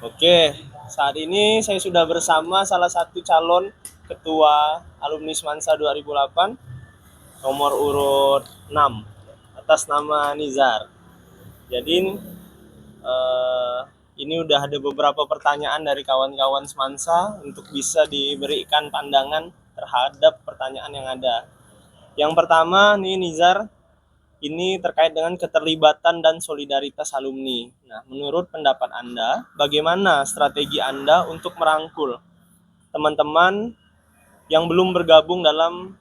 Oke, saat ini saya sudah bersama salah satu calon ketua alumni Semansa 2008, nomor urut 6, atas nama Nizar. Jadi eh, ini udah ada beberapa pertanyaan dari kawan-kawan Semansa untuk bisa diberikan pandangan terhadap pertanyaan yang ada. Yang pertama nih Nizar, ini terkait dengan keterlibatan dan solidaritas alumni. Nah, menurut pendapat Anda, bagaimana strategi Anda untuk merangkul teman-teman yang belum bergabung dalam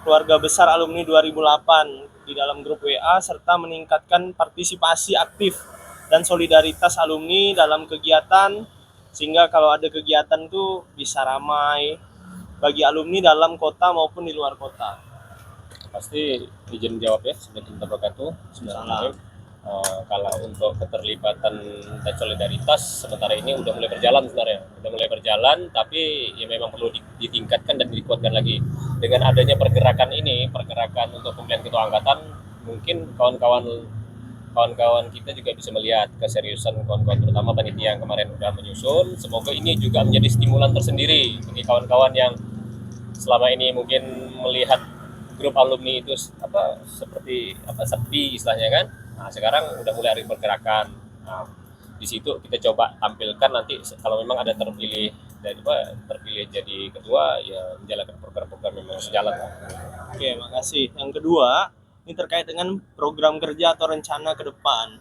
keluarga besar alumni 2008 di dalam grup WA serta meningkatkan partisipasi aktif dan solidaritas alumni dalam kegiatan sehingga kalau ada kegiatan tuh bisa ramai bagi alumni dalam kota maupun di luar kota. Pasti izin jawab ya, Assalamualaikum warahmatullahi wabarakatuh. Bismillahirrahmanirrahim. Kalau untuk keterlibatan dan solidaritas sementara ini udah mulai berjalan sebenarnya, tapi ya memang perlu ditingkatkan dan dikuatkan lagi dengan adanya pergerakan ini, pergerakan untuk pemilihan ketua angkatan. Mungkin kawan-kawan kita juga bisa melihat keseriusan kawan-kawan, terutama panitia yang kemarin udah menyusun. Semoga ini juga menjadi stimulan tersendiri bagi kawan-kawan yang selama ini mungkin melihat grup alumni itu seperti sepi istilahnya kan. Nah, sekarang udah mulai ada pergerakan. Nah, di situ kita coba tampilkan nanti kalau memang ada terpilih jadi ketua ya menjalankan program-program yang memang sejalan. Oke, makasih. Yang kedua, ini terkait dengan program kerja atau rencana ke depan.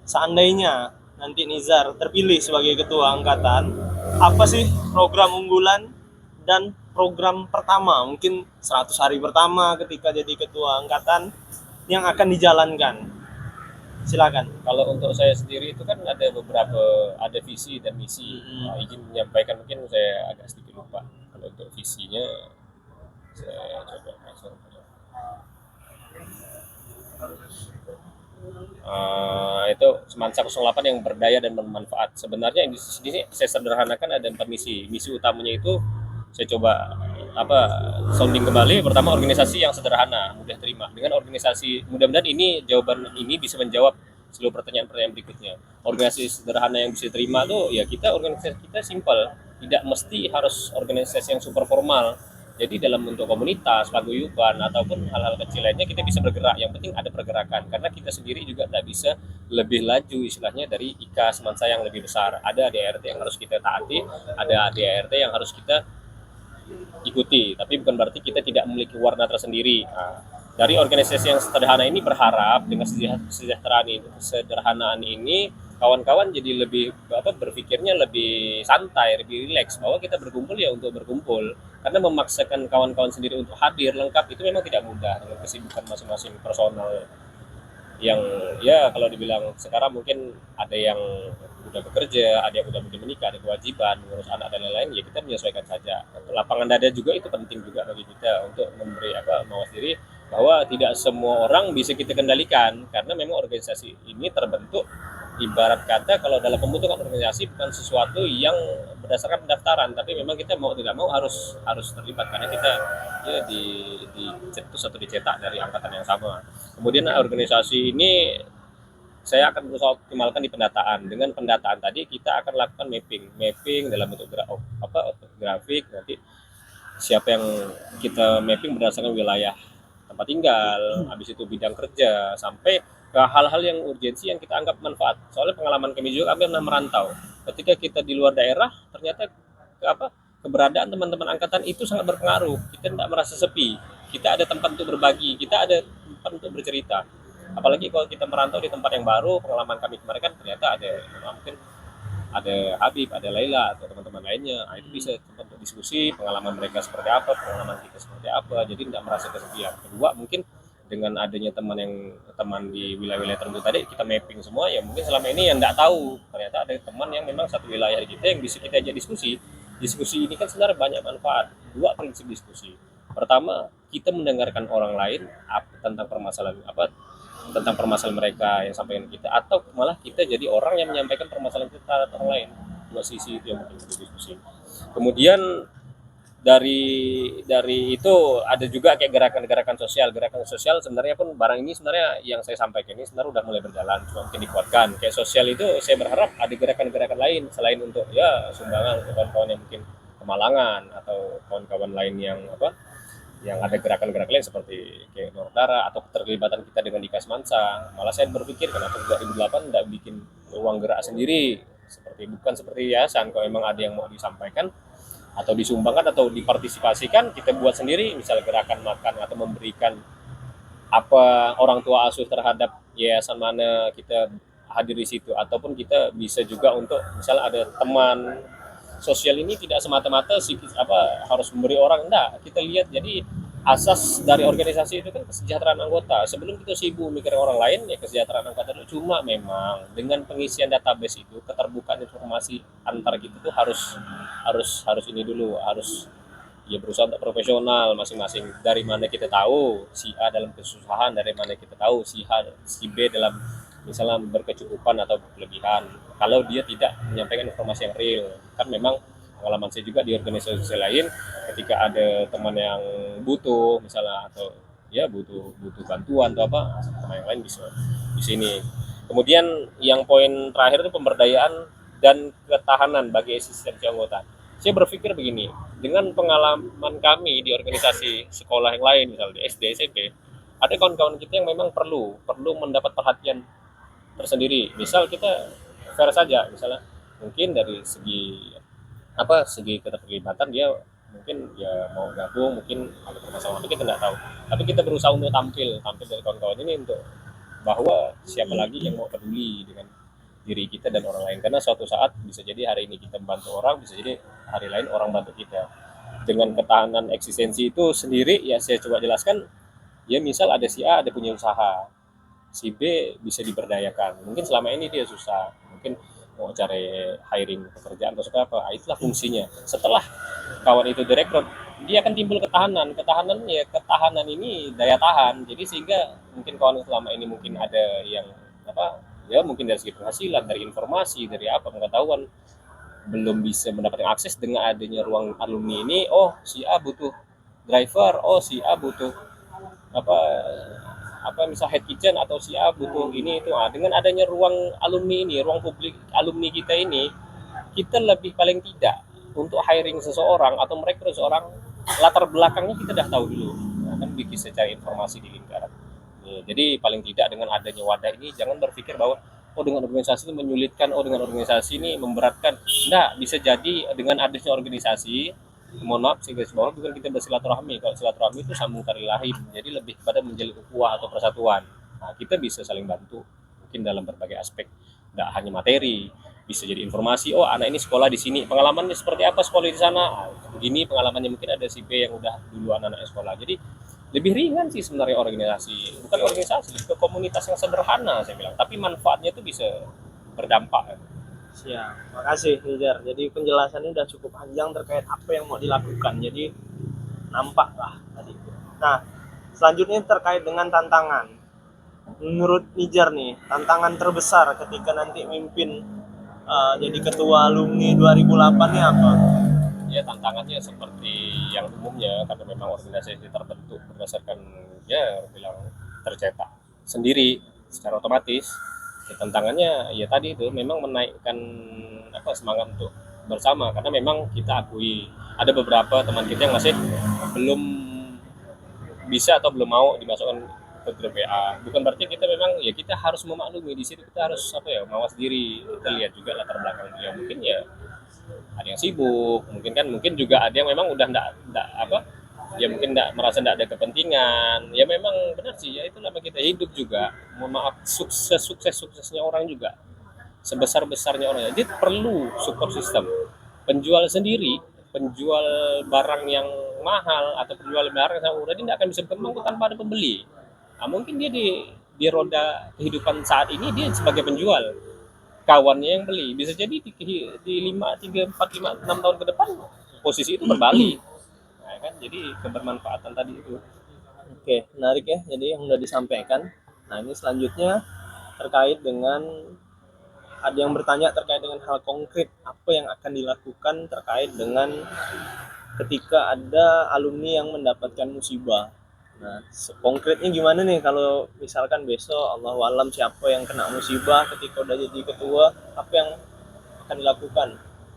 Seandainya nanti Nizar terpilih sebagai ketua angkatan, apa sih program unggulan dan program pertama, mungkin 100 hari pertama ketika jadi ketua angkatan yang akan dijalankan? Silakan. Kalau untuk saya sendiri itu kan ada visi dan misi. Nah, izin menyampaikan, mungkin saya agak sedikit lupa. Kalau untuk visinya saya coba itu Semansa 08 yang berdaya dan bermanfaat. Sebenarnya di sini saya sederhanakan ada 4 misi. Misi utamanya itu saya coba sounding kembali. Pertama, organisasi yang sederhana, mudah terima. Dengan organisasi, mudah-mudahan ini jawaban ini bisa menjawab seluruh pertanyaan-pertanyaan berikutnya. Organisasi sederhana yang bisa terima tuh ya organisasi kita simpel, tidak mesti harus organisasi yang super formal. Jadi dalam bentuk komunitas, paguyuban ataupun hal-hal kecil lainnya kita bisa bergerak. Yang penting ada pergerakan karena kita sendiri juga tidak bisa lebih laju istilahnya dari IKA Semansa yang lebih besar. Ada ADART yang harus kita taati, ada ADART yang harus kita ikuti, tapi bukan berarti kita tidak memiliki warna tersendiri. Nah, dari organisasi yang sederhana ini berharap dengan sederhanaan ini kawan-kawan jadi lebih berpikirnya lebih santai, lebih rileks bahwa kita berkumpul ya untuk berkumpul. Karena memaksakan kawan-kawan sendiri untuk hadir lengkap itu memang tidak mudah dengan kesibukan masing-masing personal yang ya kalau dibilang sekarang mungkin ada yang udah bekerja, ada yang udah mungkin menikah, ada kewajiban mengurus anak dan lain-lain, ya kita menyesuaikan saja. Lapangan dada juga itu penting juga bagi kita untuk memberi mawas diri bahwa tidak semua orang bisa kita kendalikan karena memang organisasi ini terbentuk ibarat kata kalau dalam pembentukan organisasi bukan sesuatu yang berdasarkan pendaftaran, tapi memang kita mau tidak mau harus terlibat karena kita ya dicetus atau dicetak dari angkatan yang sama. Kemudian organisasi ini saya akan berusaha optimalkan di pendataan. Dengan pendataan tadi kita akan lakukan mapping dalam bentuk grafik. Nanti siapa yang kita mapping berdasarkan wilayah tempat tinggal, habis itu bidang kerja, sampai ke hal-hal yang urgensi yang kita anggap manfaat. Soalnya pengalaman kami juga, kami pernah merantau. Ketika kita di luar daerah, ternyata keberadaan teman-teman angkatan itu sangat berpengaruh. Kita tidak merasa sepi. Kita ada tempat untuk berbagi, kita ada tempat untuk bercerita. Apalagi kalau kita merantau di tempat yang baru, pengalaman kami kemarin kan ternyata mungkin ada Habib, ada Laila atau teman-teman lainnya. Nah, itu bisa tempat untuk diskusi pengalaman mereka seperti apa, pengalaman kita seperti apa. Jadi tidak merasa kesepian. Kedua, mungkin dengan adanya teman di wilayah-wilayah tertentu tadi kita mapping semua, ya mungkin selama ini yang tidak tahu ternyata ada teman yang memang satu wilayah kita yang bisa kita ajak diskusi ini kan sebenarnya banyak manfaat. Dua prinsip diskusi. Pertama, kita mendengarkan orang lain tentang permasalahan mereka yang sampaikan kita, atau malah kita jadi orang yang menyampaikan permasalahan kita ke orang lain. Dua sisi itu yang penting untuk diskusi. Kemudian dari itu ada juga kayak gerakan-gerakan sosial. Gerakan sosial sebenarnya pun barang ini sebenarnya yang saya sampaikan ini sebenarnya udah mulai berjalan, cuma mungkin dikuatkan. Kayak sosial itu saya berharap ada gerakan-gerakan lain selain untuk ya sumbangan untuk kawan-kawan yang mungkin kemalangan atau kawan-kawan lain yang yang ada gerakan-gerakan lain seperti kayak donor darah atau keterlibatan kita dengan Dikas Mansa. Malah saya berpikir kenapa 2008 nggak bikin ruang gerak sendiri, bukan seperti yayasan. Kalau memang ada yang mau disampaikan atau disumbangkan atau dipartisipasikan, kita buat sendiri, misal gerakan makan atau memberikan apa orang tua asuh terhadap yayasan mana kita hadir di situ, ataupun kita bisa juga untuk misal ada teman sosial ini tidak semata-mata harus memberi orang, enggak, kita lihat jadi asas dari organisasi itu kan kesejahteraan anggota. Sebelum kita sibuk mikir orang lain, ya kesejahteraan anggota itu. Cuma memang dengan pengisian database itu, keterbukaan informasi antar kita tuh harus ini dulu, harus ya berusaha untuk profesional masing-masing. Dari mana kita tahu si A dalam kesusahan, dari mana kita tahu si B dalam misalnya berkecukupan atau berlebihan. Kalau dia tidak menyampaikan informasi yang real, kan memang pengalaman saya juga di organisasi lain, ketika ada teman yang butuh misalnya atau ya butuh bantuan atau apa, teman yang lain bisa di sini. Kemudian yang poin terakhir itu pemberdayaan dan ketahanan bagi eksistensi anggota. Saya berpikir begini, dengan pengalaman kami di organisasi sekolah yang lain, misalnya di SD, SMP, ada kawan-kawan kita yang memang perlu mendapat perhatian tersendiri. Misal kita fair saja, misalnya mungkin dari segi keterlibatan dia mungkin ya mau gabung, mungkin ada permasalahan kita nggak tahu, tapi kita berusaha untuk tampil dari kawan-kawan ini untuk bahwa siapa lagi yang mau peduli dengan diri kita dan orang lain, karena suatu saat bisa jadi hari ini kita membantu orang, bisa jadi hari lain orang bantu kita. Dengan ketahanan eksistensi itu sendiri ya saya coba jelaskan, ya misal ada si A ada punya usaha, si B bisa diberdayakan, mungkin selama ini dia susah, mungkin mau cari hiring pekerjaan atau seperti apa, itulah fungsinya. Setelah kawan itu direkrut, dia akan timbul ketahanan ini daya tahan. Jadi sehingga mungkin kawan selama ini mungkin ada yang ya mungkin dari segi penghasilan, dari informasi, dari pengetahuan belum bisa mendapatkan akses. Dengan adanya ruang alumni ini, oh si A butuh driver, oh si A butuh misal head kitchen, atau si A butuh ini itu. Dengan adanya ruang alumni ini, ruang publik alumni kita ini, kita lebih paling tidak untuk hiring seseorang atau merekrut seseorang, latar belakangnya kita udah tahu dulu, kan bisa cari informasi di lingkaran. Jadi paling tidak dengan adanya wadah ini, jangan berpikir bahwa dengan organisasi ini menyulitkan, dengan organisasi ini memberatkan. Enggak, bisa jadi dengan adanya organisasi, mohon maaf saya garis bawah, bukan kita bersilaturahmi. Kalau silaturahmi itu sambung tali rahim, jadi lebih kepada menjalin ukhuwah atau persatuan. Kita bisa saling bantu mungkin dalam berbagai aspek, tidak hanya materi, bisa jadi informasi, anak ini sekolah di sini, pengalamannya seperti apa sekolah di sana, begini pengalamannya, mungkin ada si B yang udah dulu anak-anak sekolah. Jadi lebih ringan sih sebenarnya organisasi, bukan organisasi, lebih ke komunitas yang sederhana saya bilang, tapi manfaatnya itu bisa berdampak. Siap, makasih Nizar. Jadi penjelasannya udah cukup panjang terkait apa yang mau dilakukan. Jadi nampak lah tadi. Nah, selanjutnya terkait dengan tantangan. Menurut Nizar nih, tantangan terbesar ketika nanti mimpin jadi ketua alumni 2008 ini apa? Ya tantangannya seperti yang umumnya, karena memang organisasi terbentuk berdasarkan bilang tercetak sendiri secara otomatis. Tantangannya ya tadi itu memang menaikkan semangat untuk bersama, karena memang kita akui ada beberapa teman kita yang masih belum bisa atau belum mau dimasukkan ke grup WA. Bukan berarti kita memang ya kita harus memaklumi, di situ kita harus mawas diri. Kita lihat juga latar belakang dia, mungkin ya ada yang sibuk, mungkin juga ada yang memang udah enggak mungkin merasa enggak ada kepentingan. Ya memang benar sih, ya itulah kita hidup juga. Mohon maaf, suksesnya orang juga sebesar-besarnya orang, jadi perlu support system. Penjual barang yang mahal atau penjual barang yang murah, dia tidak akan bisa berkembang tanpa ada pembeli. Mungkin dia di roda kehidupan saat ini dia sebagai penjual, kawannya yang beli, bisa jadi di 3, 4, 5, 6 tahun ke depan posisi itu berbalik. Kan jadi kebermanfaatan tadi itu. Oke, menarik ya. Jadi yang sudah disampaikan. Nah, ini selanjutnya terkait dengan ada yang bertanya terkait dengan hal konkret apa yang akan dilakukan terkait dengan ketika ada alumni yang mendapatkan musibah. Nah, konkretnya gimana nih kalau misalkan besok Allahu alam siapa yang kena musibah ketika udah jadi ketua, apa yang akan dilakukan?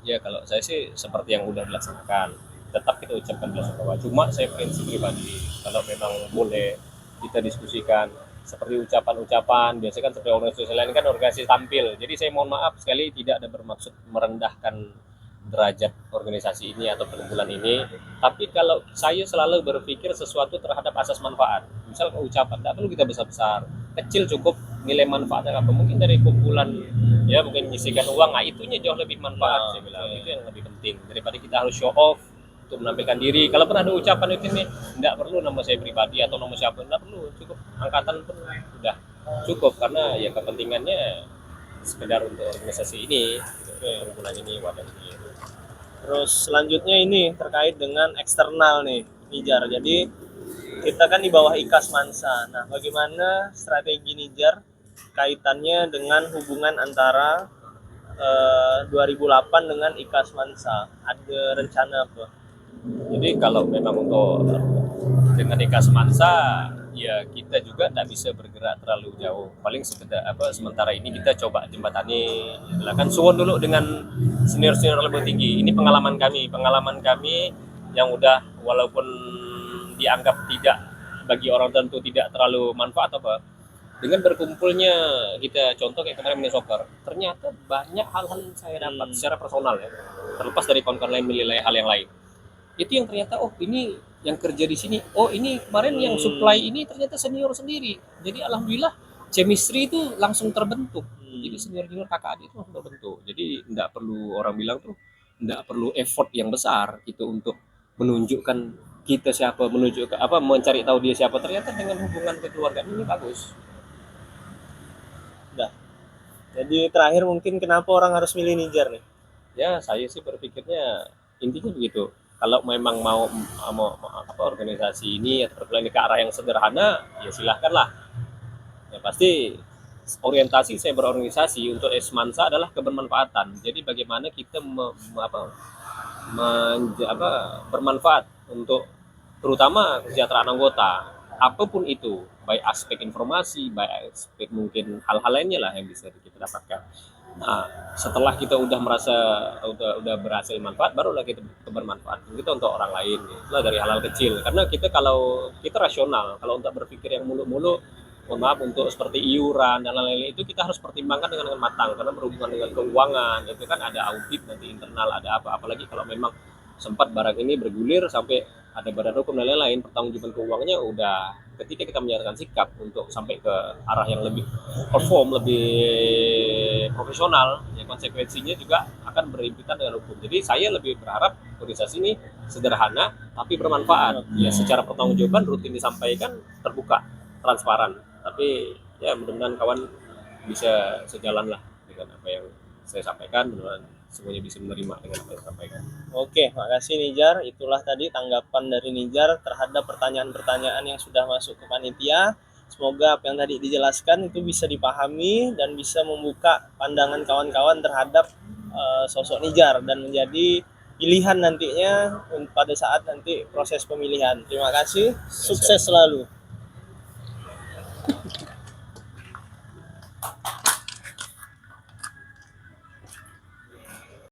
Ya kalau saya sih seperti yang udah dilaksanakan, tetap kita ucapkan bela sungkawa. Cuma saya prinsip pribadi, kalau memang boleh kita diskusikan seperti ucapan-ucapan, biasanya kan seperti organisasi lain kan organisasi tampil. Jadi saya mohon maaf sekali tidak ada bermaksud merendahkan derajat organisasi ini atau perkumpulan ini. Tapi kalau saya selalu berpikir sesuatu terhadap asas manfaat. Misal ucapan, tidak perlu kita besar-besar, kecil cukup nilai manfaatnya apa. Mungkin dari kumpulan ya mungkin menyisihkan uang, nah itunya jauh lebih manfaat saya bilang. Itu yang lebih penting daripada kita harus show off untuk menampilkan diri. Kalau pernah ada ucapan itu nih, tidak perlu nama saya pribadi atau nama siapa, tidak perlu, cukup angkatan pun sudah cukup karena ya kepentingannya sekedar untuk organisasi ini, perkumpulan ini, wadah ini. Terus selanjutnya ini terkait dengan eksternal nih, Nijar. Jadi kita kan di bawah IKAS Mansa. Nah, bagaimana strategi Nijar kaitannya dengan hubungan antara 2008 dengan IKAS Mansa? Ada rencana apa? Jadi kalau memang untuk dengan IKAS Mansa, ya kita juga tidak bisa bergerak terlalu jauh. Paling sekedar sementara ini kita coba jembatani, kan suwon dulu dengan senior-senior lebih tinggi. Ini pengalaman kami yang udah walaupun dianggap tidak bagi orang tentu tidak terlalu manfaat apa. Dengan berkumpulnya kita contoh kayak kemarin mini soccer, ternyata banyak hal-hal yang saya dapat secara personal ya, terlepas dari kawan-kawan lain menilai hal yang lain. Itu yang ternyata ini yang kerja di sini, ini kemarin yang supply ini ternyata senior sendiri. Jadi alhamdulillah chemistry itu langsung terbentuk. Jadi senior kakak adik itu langsung terbentuk. Jadi tidak perlu orang bilang tuh tidak perlu effort yang besar itu untuk menunjukkan kita siapa, menunjukkan mencari tahu dia siapa. Ternyata dengan hubungan kekeluargaan ini bagus. Udah. Jadi terakhir mungkin kenapa orang harus milih Nijar nih? Ya saya sih berpikirnya intinya begitu. Kalau memang mau organisasi ini atau perkumpulan ke arah yang sederhana, ya silahkanlah. Ya pasti orientasi saya berorganisasi untuk Esmansa adalah kebermanfaatan. Jadi bagaimana kita bermanfaat untuk terutama kesejahteraan anggota, apapun itu, baik aspek informasi, baik aspek mungkin hal-hal lainnya lah yang bisa kita dapatkan. Nah, setelah kita udah merasa udah berhasil manfaat, barulah kita bermanfaat kita untuk orang lain. Itulah dari hal-hal kecil. Karena kalau kita rasional, kalau untuk berpikir yang mulu-mulu, mohon maaf untuk seperti iuran dan lain-lain itu kita harus pertimbangkan dengan matang karena berhubungan dengan keuangan. Itu kan ada audit nanti internal, ada apalagi kalau memang sempat barang ini bergulir sampai ada badan hukum dan lain-lain, pertanggungjawaban keuangannya udah ketika kita menyatakan sikap untuk sampai ke arah yang lebih perform, lebih profesional, ya konsekuensinya juga akan berimpitan dengan hukum. Jadi saya lebih berharap organisasi ini sederhana tapi bermanfaat. Ya secara pertanggungjawaban rutin disampaikan, terbuka, transparan. Tapi ya mudah-mudahan kawan bisa sejalan lah dengan apa yang saya sampaikan, mudah-mudahan semuanya bisa menerima dengan apa yang saya sampaikan. Oke, makasih Nijar. Itulah tadi tanggapan dari Nijar terhadap pertanyaan-pertanyaan yang sudah masuk ke panitia. Semoga apa yang tadi dijelaskan itu bisa dipahami dan bisa membuka pandangan kawan-kawan terhadap sosok Nijar dan menjadi pilihan nantinya pada saat nanti proses pemilihan. Terima kasih, sukses selalu.